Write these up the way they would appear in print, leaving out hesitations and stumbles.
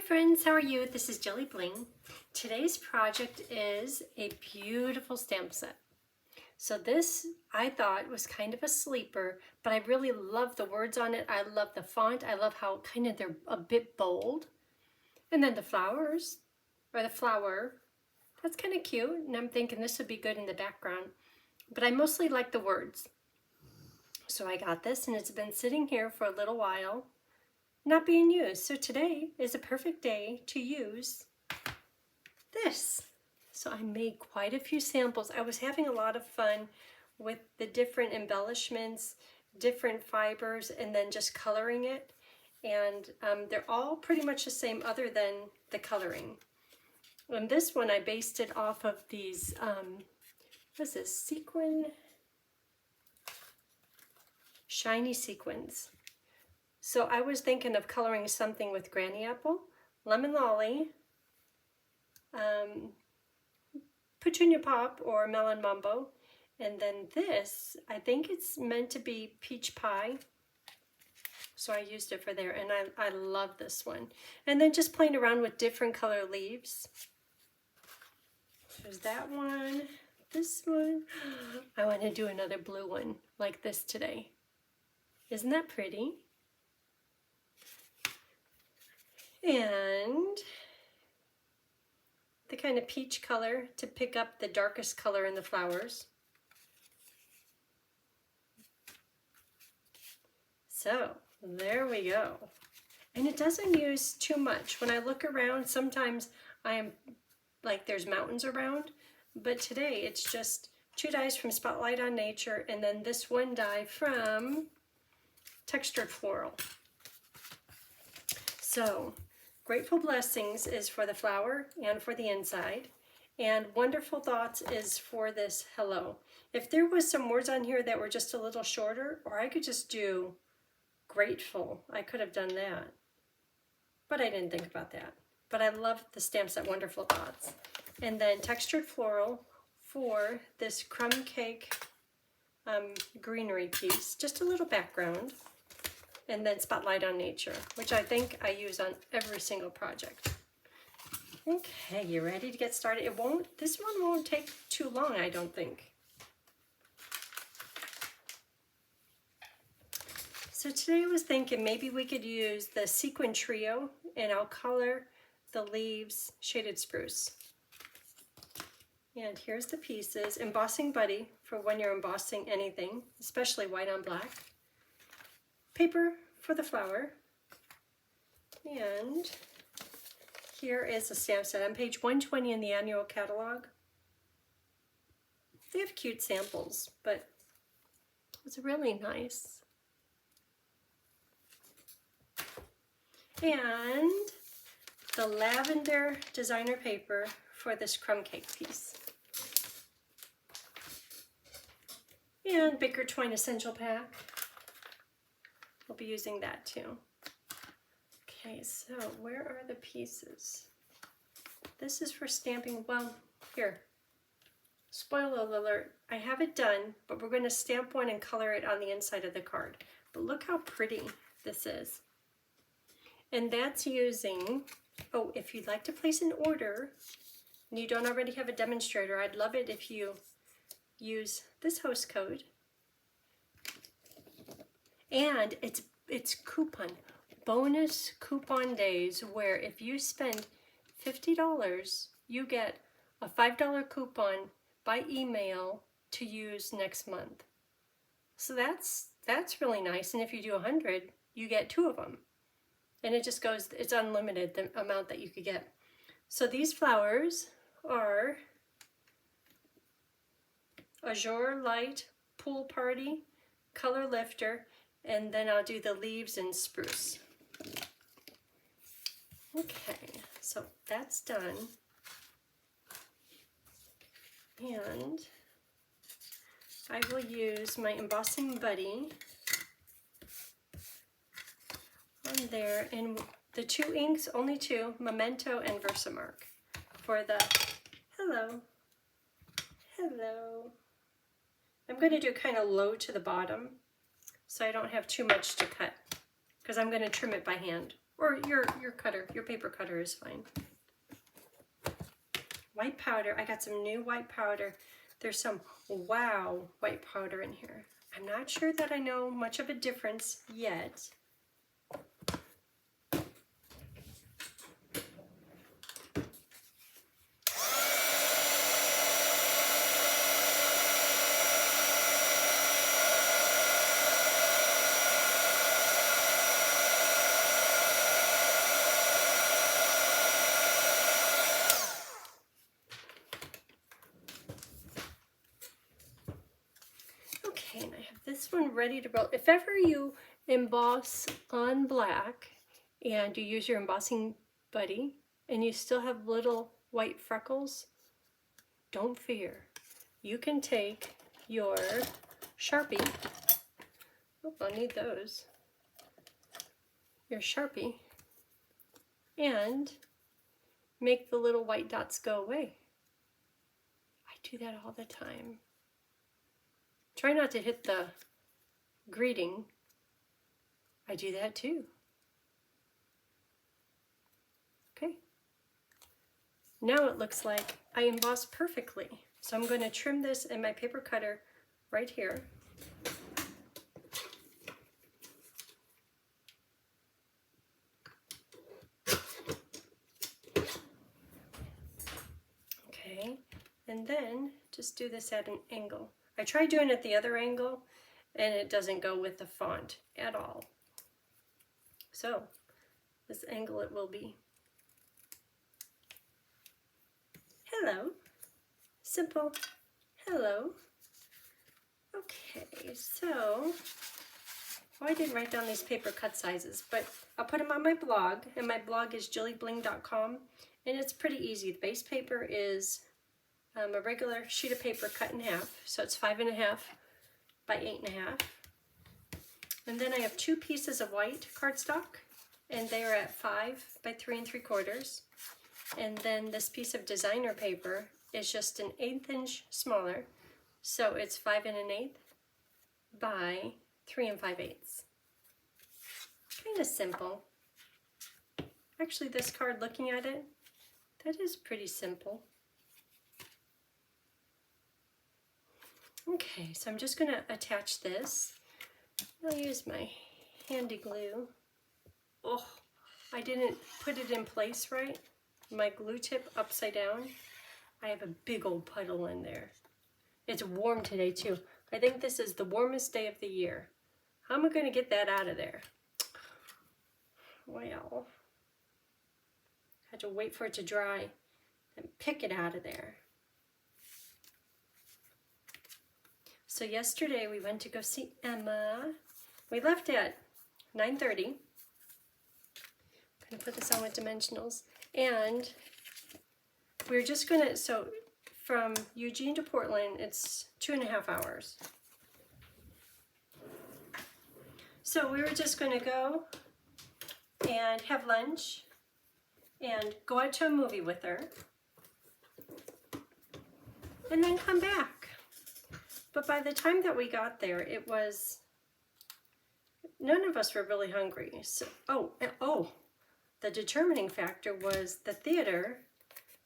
friends, how are you? This is JilliBling. Today's project is a beautiful stamp set. So this I thought was kind of a sleeper, but I really love the words on it. I love the font. I love how kind of they're a bit bold. And then the flowers, or the flower, that's kind of cute. And I'm thinking this would be good in the background. But I mostly like the words. So I got this and it's been sitting here for a little while, not being used. So today is a perfect day to use this. So I made quite a few samples. I was having a lot of fun with the different embellishments, different fibers, and then just coloring it. And they're all pretty much the same other than the coloring. And this one I based it off of these, what's this, sequin? Shiny sequins. So I was thinking of coloring something with granny apple, lemon lolly, petunia pop or melon mumbo, and then this, I think it's meant to be peach pie. So I used it for there, and I love this one. And then just playing around with different color leaves. There's that one, this one. I want to do another blue one like this today. Isn't that pretty? And the kind of peach color to pick up the darkest color in the flowers. So there we go. And it doesn't use too much. When I look around, sometimes I am like there's mountains around, but today it's just 2 dies from Spotlight on Nature and then this 1 die from Textured Floral. So Grateful Blessings is for the flower and for the inside, and Wonderful Thoughts is for this hello. If there was some words on here that were just a little shorter, or I could just do grateful, I could have done that, but I didn't think about that. But I love the stamp set Wonderful Thoughts. And then Textured Floral for this crumb cake greenery piece, just a little background. And then Spotlight on Nature, which I think I use on every single project. Okay, you ready to get started? This one won't take too long, I don't think. So today I was thinking maybe we could use the Sequin Trio, and I'll color the leaves Shaded Spruce. And here's the pieces. Embossing Buddy for when you're embossing anything, especially white on black. Paper for the flower, and here is a stamp set on page 120 in the annual catalog. They have cute samples, but it's really nice. And the lavender designer paper for this crumb cake piece. And Baker Twine Essential Pack. We'll be using that too. Okay, so where are the pieces? This is for stamping. Well, here, spoiler alert, I have it done, but we're going to stamp one and color it on the inside of the card. But look how pretty this is. And that's using, oh, if you'd like to place an order and you don't already have a demonstrator, I'd love it if you use this host code. And it's coupon, bonus coupon days, where if you spend $50, you get a $5 coupon by email to use next month. So that's really nice. And if you do 100, you get 2 of them. And it just goes, it's unlimited, the amount that you could get. So these flowers are Azure Light, Pool Party, Color Lifter, and then I'll do the leaves in spruce. Okay, so that's done. And I will use my Embossing Buddy on there, and the 2 inks, only 2, Memento and Versamark, for the hello. I'm going to do kind of low to the bottom, so I don't have too much to cut, because I'm going to trim it by hand or your cutter, your paper cutter is fine. White powder, I got some new white powder. There's some wow white powder in here. I'm not sure that I know much of a difference yet. Okay, and I have this one ready to roll. If ever you emboss on black and you use your embossing buddy and you still have little white freckles, don't fear. You can take your Sharpie, oh, I'll need those, your Sharpie, and make the little white dots go away. I do that all the time. Try not to hit the greeting. I do that too. Okay. Now it looks like I embossed perfectly. So I'm going to trim this in my paper cutter right here. Okay, and then just do this at an angle. I tried doing it the other angle and it doesn't go with the font at all. So this angle it will be. Hello. Simple. Hello. Okay, so I didn't write down these paper cut sizes, but I'll put them on my blog, and my blog is JilliBling.com, and it's pretty easy. The base paper is a regular sheet of paper cut in half, so it's 5.5 by 8.5. And then I have 2 pieces of white cardstock, and they are at 5 by 3 3/4. And then this piece of designer paper is just an 1/8 inch smaller, so it's 5 1/8 by 3 5/8. Kind of simple. Actually, this card, looking at it, that is pretty simple. Okay, so I'm just going to attach this. I'll use my handy glue. Oh, I didn't put it in place right. My glue tip upside down. I have a big old puddle in there. It's warm today too. I think this is the warmest day of the year. How am I going to get that out of there? Well, I have to wait for it to dry and pick it out of there. So yesterday we went to go see Emma. We left at 9:30. I'm going to put this on with dimensionals. And we're just going to, so from Eugene to Portland, it's 2.5 hours. So we were just going to go and have lunch and go out to a movie with her and then come back. But by the time that we got there, it was, none of us were really hungry. So, the determining factor was the theater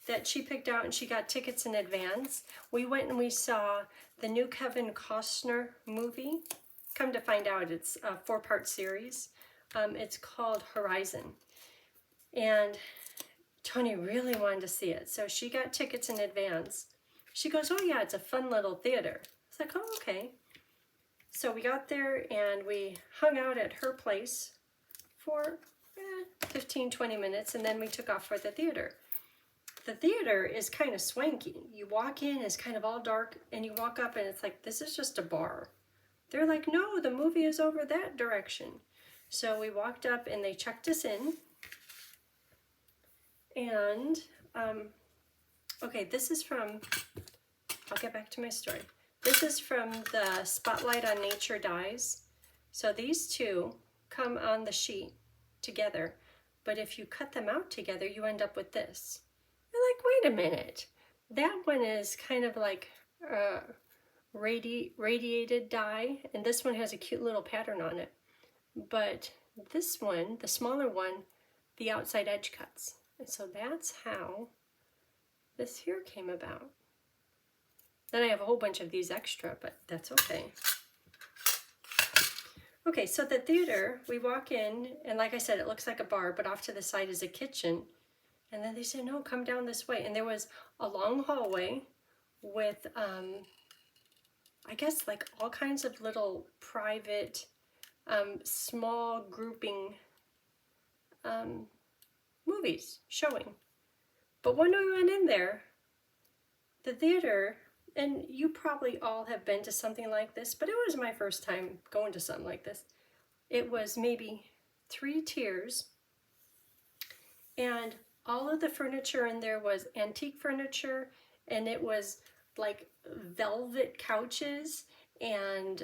that she picked out, and she got tickets in advance. We went and we saw the new Kevin Costner movie. Come to find out, it's a 4-part series. It's called Horizon. And Tony really wanted to see it, so she got tickets in advance. She goes, oh yeah, it's a fun little theater. I was like, oh, okay. So we got there and we hung out at her place for 15-20 minutes, and then we took off for the theater. The theater is kind of swanky. You walk in, it's kind of all dark, and you walk up and it's like, this is just a bar. They're like, no, the movie is over that direction. So we walked up and they checked us in. And, okay, this is from, I'll get back to my story. This is from the Spotlight on Nature dies. So these two come on the sheet together, but if you cut them out together, you end up with this. You're like, wait a minute. That one is kind of like radiated dye, and this one has a cute little pattern on it. But this one, the smaller one, the outside edge cuts. And so that's how this here came about. Then I have a whole bunch of these extra, but that's okay. Okay, so the theater, we walk in, and like I said, it looks like a bar, but off to the side is a kitchen. And then they said, no, come down this way. And there was a long hallway with, I guess, like all kinds of little private, small grouping movies showing. But when we went in there, the theater, and you probably all have been to something like this, but it was my first time going to something like this. It was maybe 3 tiers, and all of the furniture in there was antique furniture, and it was like velvet couches and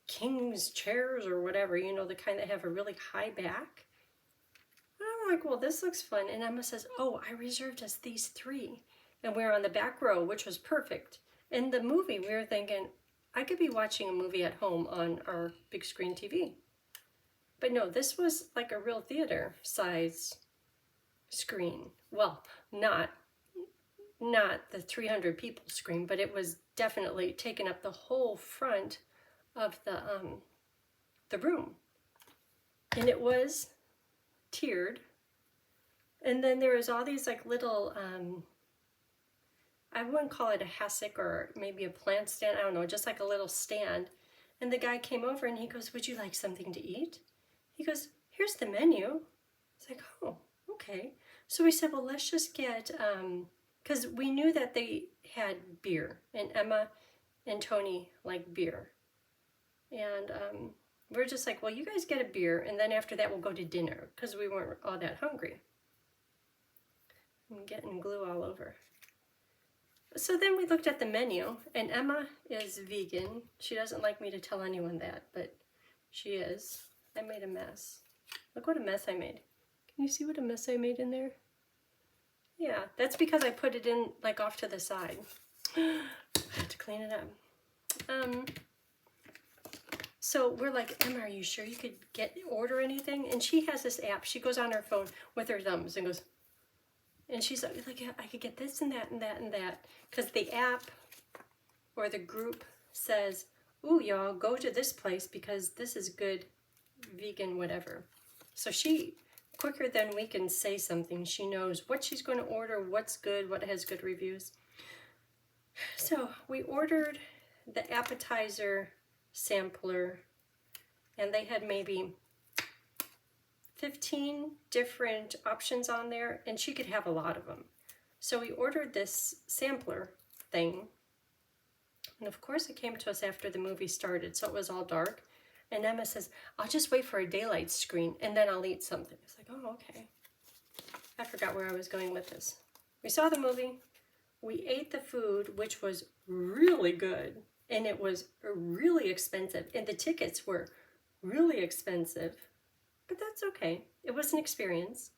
king's chairs or whatever, you know, the kind that have a really high back. And I'm like, well, this looks fun. And Emma says, oh, I reserved us these 3. And we were on the back row, which was perfect. In the movie, we were thinking, I could be watching a movie at home on our big screen TV. But no, this was like a real theater size screen. Well, not the 300 people screen, but it was definitely taking up the whole front of the room. And it was tiered. And then there was all these like little, I wouldn't call it a hassock or maybe a plant stand, I don't know, just like a little stand. And the guy came over and he goes, would you like something to eat? He goes, here's the menu. It's like, oh, okay. So we said, well, let's just get, because we knew that they had beer, and Emma and Tony like beer. And we're just like, well, you guys get a beer, and then after that we'll go to dinner, because we weren't all that hungry. I'm getting glue all over. So then we looked at the menu, and Emma is vegan. She doesn't like me to tell anyone that, but she is. I made a mess. Look what a mess I made. Can you see what a mess I made in there? Yeah, that's because I put it in like off to the side. I have to clean it up. So we're like, Emma, are you sure you could order anything? And she has this app. She goes on her phone with her thumbs and goes, and she's like, I could get this and that and that and that. Because the app or the group says, ooh, y'all, go to this place because this is good vegan whatever. So she, quicker than we can say something, she knows what she's going to order, what's good, what has good reviews. So we ordered the appetizer sampler, and they had maybe 15 different options on there, and she could have a lot of them. So we ordered this sampler thing, and of course it came to us after the movie started, so it was all dark. And Emma says, I'll just wait for a daylight screen and then I'll eat something. It's like, oh, okay. I forgot where I was going with this. We saw the movie, we ate the food, which was really good, and it was really expensive, and the tickets were really expensive, but that's okay. It was an experience.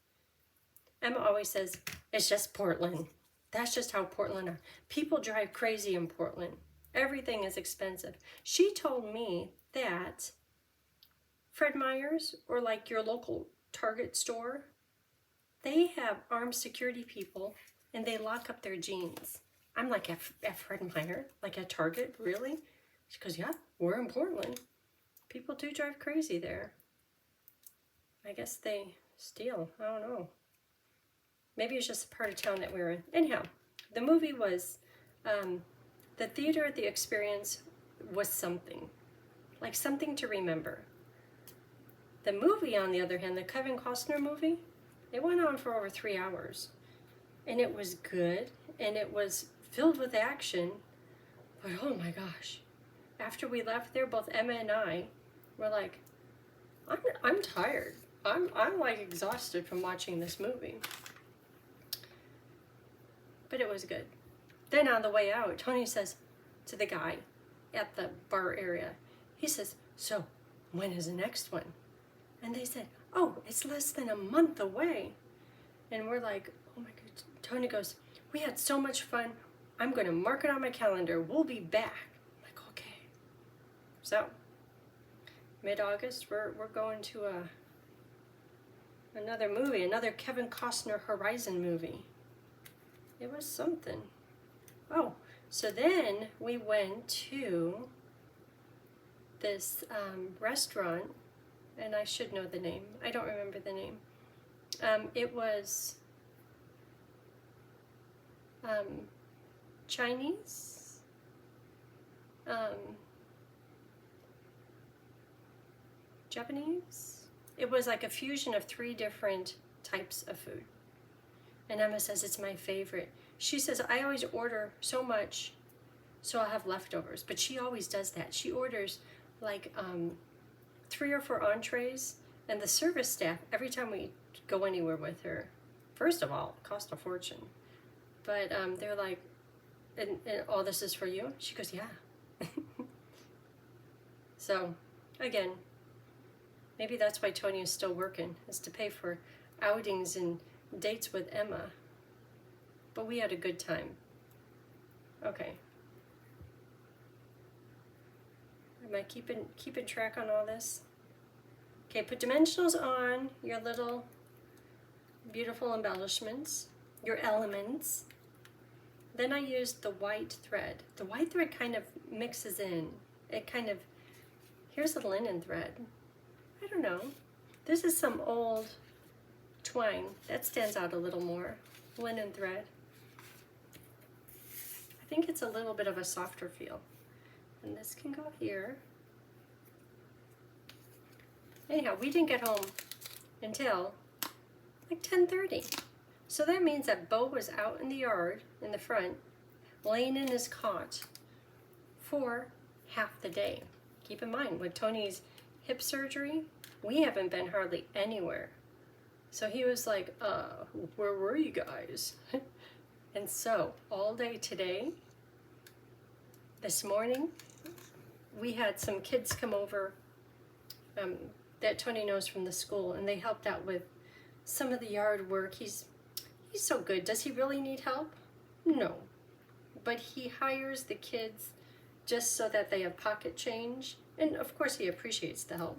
Emma always says, it's just Portland. That's just how Portland are. People drive crazy in Portland. Everything is expensive. She told me that Fred Meyer's, or like your local Target store, they have armed security people and they lock up their jeans. I'm like, at Fred Meyer, like at Target, really? She goes, yeah, we're in Portland. People do drive crazy there. I guess they steal, I don't know. Maybe it's just a part of town that we're in. Anyhow, the movie was, the theater, the experience was something. Like something to remember. The movie, on the other hand, the Kevin Costner movie, it went on for over 3 hours. And it was good, and it was filled with action, but oh my gosh. After we left there, both Emma and I were like, I'm tired. I'm like exhausted from watching this movie. But it was good. Then on the way out, Tony says to the guy at the bar area, he says, so when is the next one? And they said, oh, it's less than a month away. And we're like, oh my God. Tony goes, we had so much fun. I'm going to mark it on my calendar. We'll be back. I'm like, okay. So, mid-August, we're going to Another movie, another Kevin Costner Horizon movie. It was something. Oh, so then we went to this restaurant, and I should know the name. I don't remember the name. It was Chinese. Japanese. It was like a fusion of 3 different types of food. And Emma says it's my favorite. She says I always order so much so I'll have leftovers, but she always does that. She orders like 3 or 4 entrees, and the service staff, every time we go anywhere with her, first of all, it costs a fortune, but they're like, and all this is for you? She goes, yeah. So again, maybe that's why Tony is still working, is to pay for outings and dates with Emma. But we had a good time. Okay. Am I keeping track on all this? Okay, put dimensionals on your little beautiful embellishments, your elements. Then I used the white thread. The white thread kind of mixes in. It kind of, here's a linen thread. I don't know. This is some old twine. That stands out a little more. Linen thread. I think it's a little bit of a softer feel. And this can go here. Anyhow, we didn't get home until like 10:30. So that means that Bo was out in the yard, in the front, laying in his cot for half the day. Keep in mind, with Tony's hip surgery, we haven't been hardly anywhere. So he was like, where were you guys? And so, all day today, this morning, we had some kids come over that Tony knows from the school, and they helped out with some of the yard work. He's so good. Does he really need help? No. But he hires the kids just so that they have pocket change. And of course he appreciates the help.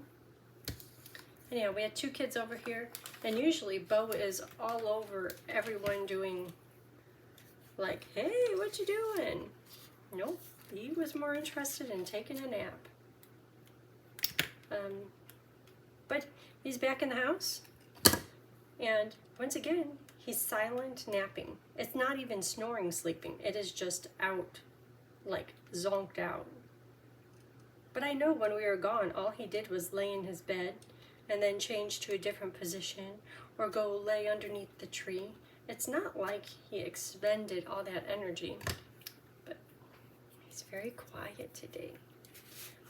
Anyhow, we had 2 kids over here, and usually Bo is all over everyone doing like, hey, what you doing? Nope, he was more interested in taking a nap. But he's back in the house, and once again, he's silent napping. It's not even snoring, sleeping. It is just out, like zonked out. But I know when we were gone, all he did was lay in his bed and then change to a different position or go lay underneath the tree. It's not like he expended all that energy, but he's very quiet today.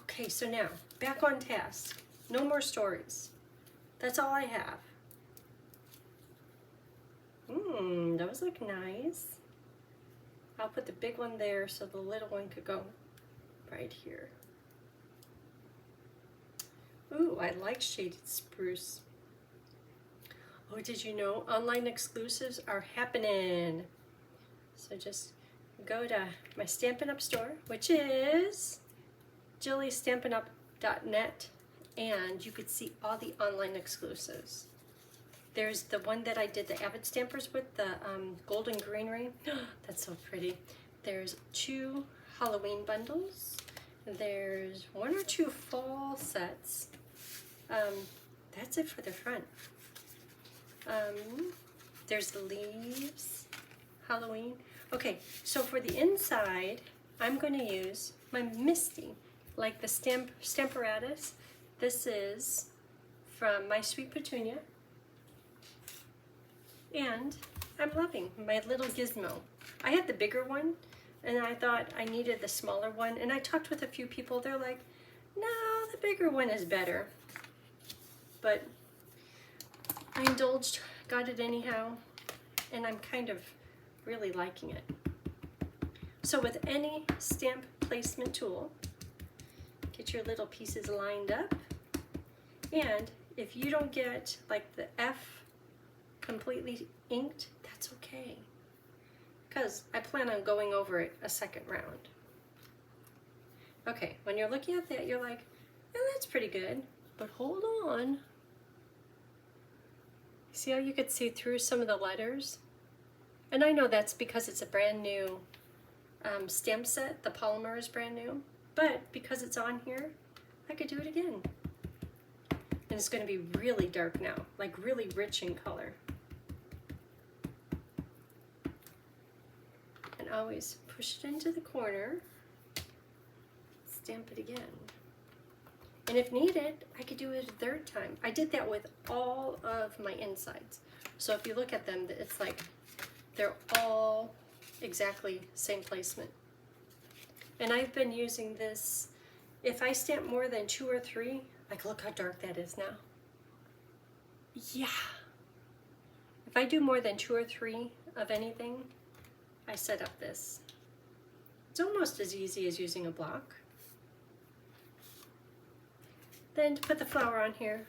Okay, so now, back on task. No more stories. That's all I have. Those look nice. I'll put the big one there so the little one could go right here. Ooh, I like shaded spruce. Oh, did you know online exclusives are happening? So just go to my Stampin' Up store, which is JilliStampinUp.net, and you could see all the online exclusives. There's the one that I did the Avid Stampers with, the golden greenery. That's so pretty. There's 2 Halloween bundles. There's 1 or 2 fall sets. That's it for the front. There's the leaves, Halloween. Okay, so for the inside, I'm going to use my Misty, like the Stamparatus. This is from My Sweet Petunia. And I'm loving my little gizmo. I had the bigger one, and I thought I needed the smaller one. And I talked with a few people. They're like, no, the bigger one is better. But I indulged, got it anyhow, and I'm kind of really liking it. So with any stamp placement tool, get your little pieces lined up. And if you don't get like the F completely inked, that's okay, because I plan on going over it a second round. Okay, when you're looking at that, you're like, oh, that's pretty good, but hold on. See how you could see through some of the letters? And I know that's because it's a brand new stamp set. The polymer is brand new. But because it's on here, I could do it again. And it's going to be really dark now, like really rich in color. And always push it into the corner, stamp it again. And if needed, I could do it a third time. I did that with all of my insides. So if you look at them, it's like they're all exactly same placement. And I've been using this, if I stamp more than 2 or 3, like look how dark that is now. Yeah. If I do more than 2 or 3 of anything, I set up this. It's almost as easy as using a block. Then to put the flower on here,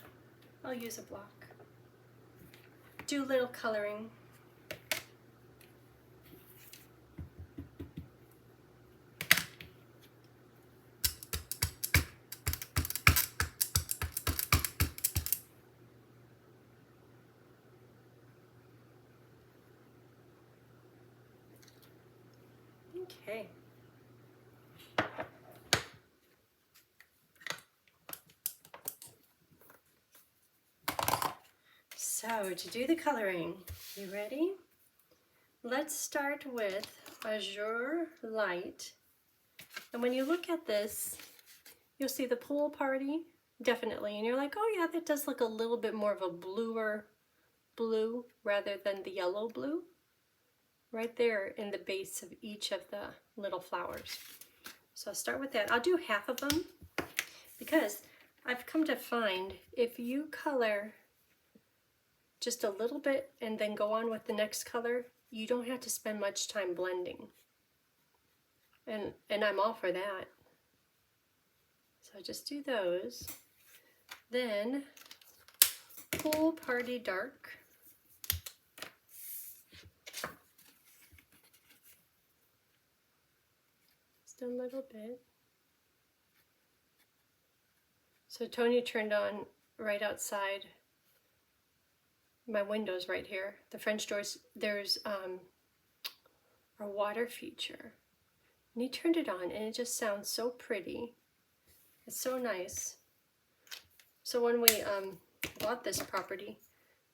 I'll use a block. Do a little coloring. Okay. So to do the coloring, you ready? Let's start with Azure Light. And when you look at this, you'll see the pool party, definitely. And you're like, oh yeah, that does look a little bit more of a bluer blue rather than the yellow blue. Right there in the base of each of the little flowers. So I'll start with that. I'll do half of them because I've come to find if you color just a little bit and then go on with the next color, you don't have to spend much time blending. And I'm all for that. So I just do those. Then Pool Party Dark. Just a little bit. So Tony turned on right outside my windows right here. The French doors, there's a water feature. And he turned it on and it just sounds so pretty. It's so nice. So when we bought this property,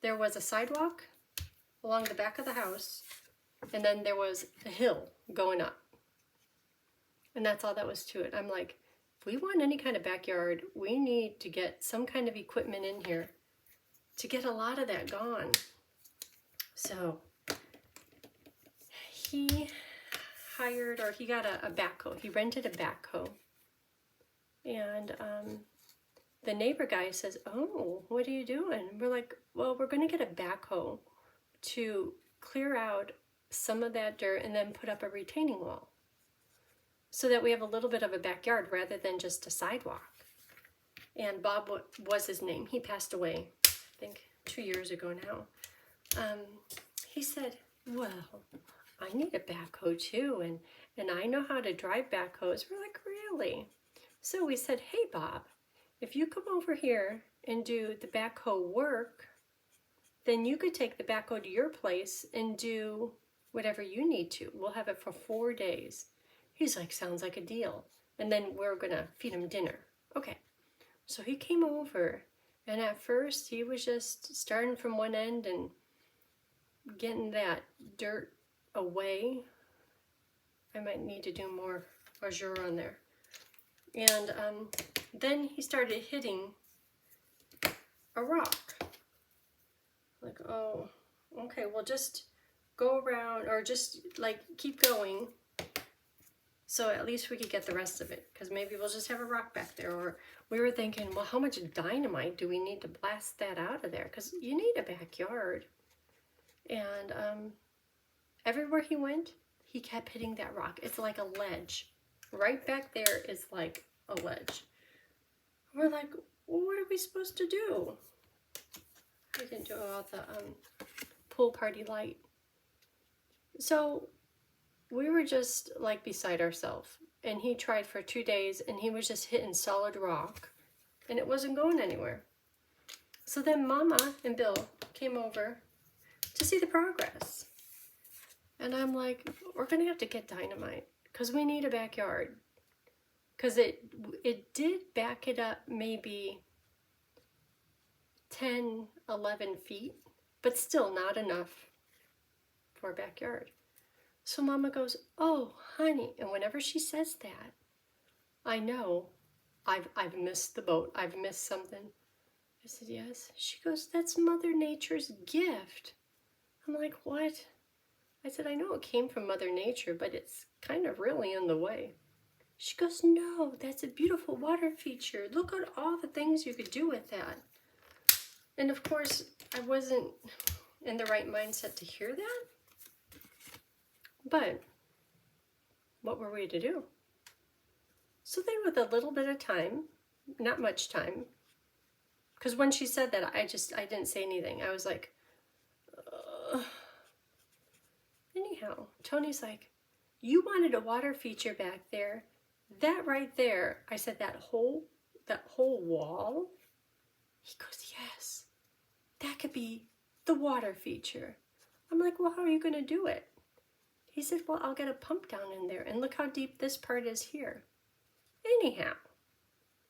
there was a sidewalk along the back of the house and then there was a hill going up. And that's all that was to it. I'm like, if we want any kind of backyard, we need to get some kind of equipment in here to get a lot of that gone. So he hired, or he got a backhoe. He rented a backhoe. And the neighbor guy says, oh, what are you doing? We're like, well, we're going to get a backhoe to clear out some of that dirt and then put up a retaining wall so that we have a little bit of a backyard rather than just a sidewalk. And Bob was his name. He passed away, I think 2 years ago now. He said, well, I need a backhoe too, and I know how to drive backhoes. We're like, really? So we said, hey, Bob, if you come over here and do the backhoe work, then you could take the backhoe to your place and do whatever you need to. We'll have it for 4 days. He's like, sounds like a deal. And then we're going to feed him dinner. Okay. So he came over, and at first he was just starting from one end and getting that dirt away. I might need to do more azure on there. And then he started hitting a rock. Like, oh, okay, well just go around, or just like keep going. So at least we could get the rest of it, because maybe we'll just have a rock back there. Or we were thinking, well, how much dynamite do we need to blast that out of there? Because you need a backyard. And everywhere he went, he kept hitting that rock. It's like a ledge. Right back there is like a ledge. We're like, well, what are we supposed to do? I didn't do all the pool party light. So we were just like beside ourselves, and he tried for 2 days and he was just hitting solid rock and it wasn't going anywhere. So then Mama and Bill came over to see the progress. And I'm like, we're gonna have to get dynamite because we need a backyard. Because it did back it up maybe 10, 11 feet, but still not enough for a backyard. So Mama goes, oh, honey. And whenever she says that, I know I've missed the boat. I've missed something. I said, yes. She goes, that's Mother Nature's gift. I'm like, what? I said, I know it came from Mother Nature, but it's kind of really in the way. She goes, no, that's a beautiful water feature. Look at all the things you could do with that. And of course, I wasn't in the right mindset to hear that. But what were we to do? So then with a little bit of time, not much time, because when she said that, I didn't say anything. I was like, anyhow, Tony's like, you wanted a water feature back there. That right there. I said, that whole wall? He goes, yes, that could be the water feature. I'm like, well, how are you going to do it? He said, well, I'll get a pump down in there, and look how deep this part is here. Anyhow,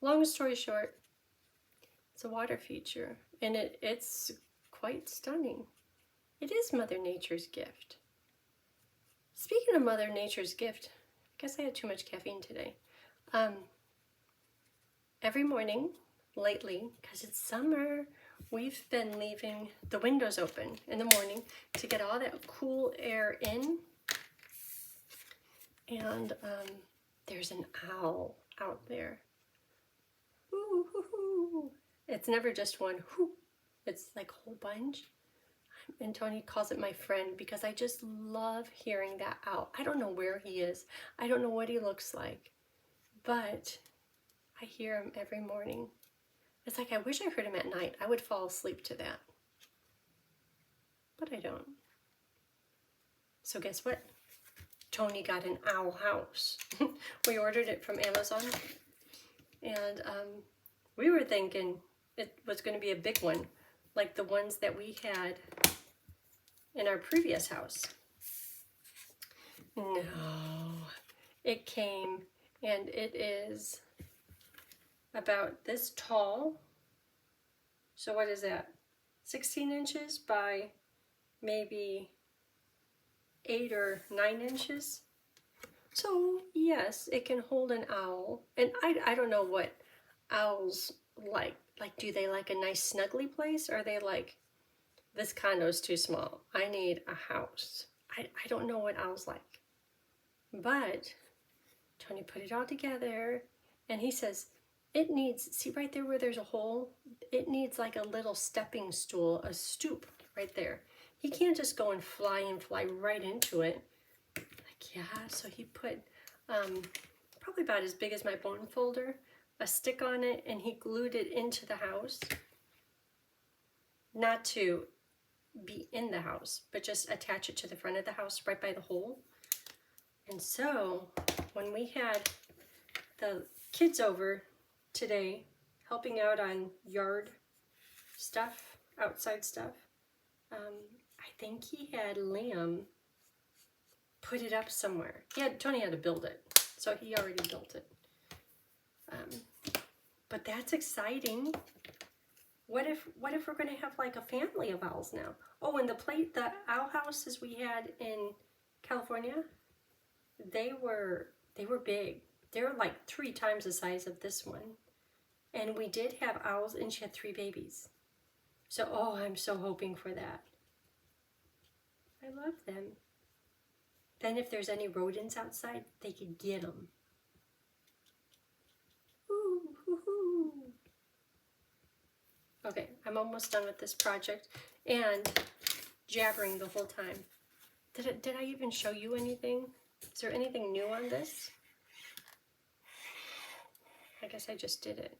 long story short, it's a water feature, and it's quite stunning. It is Mother Nature's gift. Speaking of Mother Nature's gift, I guess I had too much caffeine today. Every morning, lately, because it's summer, we've been leaving the windows open in the morning to get all that cool air in. And there's an owl out there. Ooh, hoo, hoo. It's never just one. Hoo. It's like a whole bunch. And Tony calls it my friend because I just love hearing that owl. I don't know where he is. I don't know what he looks like. But I hear him every morning. It's like I wish I heard him at night. I would fall asleep to that. But I don't. So guess what? Tony got an owl house. We ordered it from Amazon. And we were thinking it was going to be a big one, like the ones that we had in our previous house. No, it came and it is about this tall. So what is that? 16 inches by maybe 8 or 9 inches. So yes, it can hold an owl. And I don't know what owls like. Like, do they like a nice snuggly place? Or are they like, this condo's too small, I need a house? I don't know what owls like. But Tony put it all together and he says, it needs, see right there where there's a hole? It needs like a little stepping stool, a stoop right there. He can't just go and fly right into it. Like, yeah, so he put probably about as big as my bone folder, a stick on it, and he glued it into the house. Not to be in the house, but just attach it to the front of the house right by the hole. And so when we had the kids over today helping out on yard stuff, outside stuff, I think he had Liam put it up somewhere. Tony had to build it, so he already built it. But that's exciting. What if we're going to have like a family of owls now? Oh, and the owl houses we had in California, they were big. They were like 3 times the size of this one. And we did have owls, and she had 3 babies. So, oh, I'm so hoping for that. I love them. Then if there's any rodents outside, they could get them. Ooh, hoo, hoo. Okay, I'm almost done with this project and jabbering the whole time. Did I even show you anything? Is there anything new on this? I guess I just did it.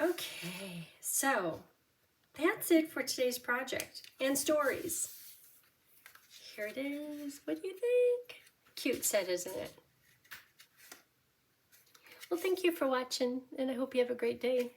Okay, so that's it for today's project and stories. Here it is. What do you think? Cute set, isn't it? Well, thank you for watching, and I hope you have a great day.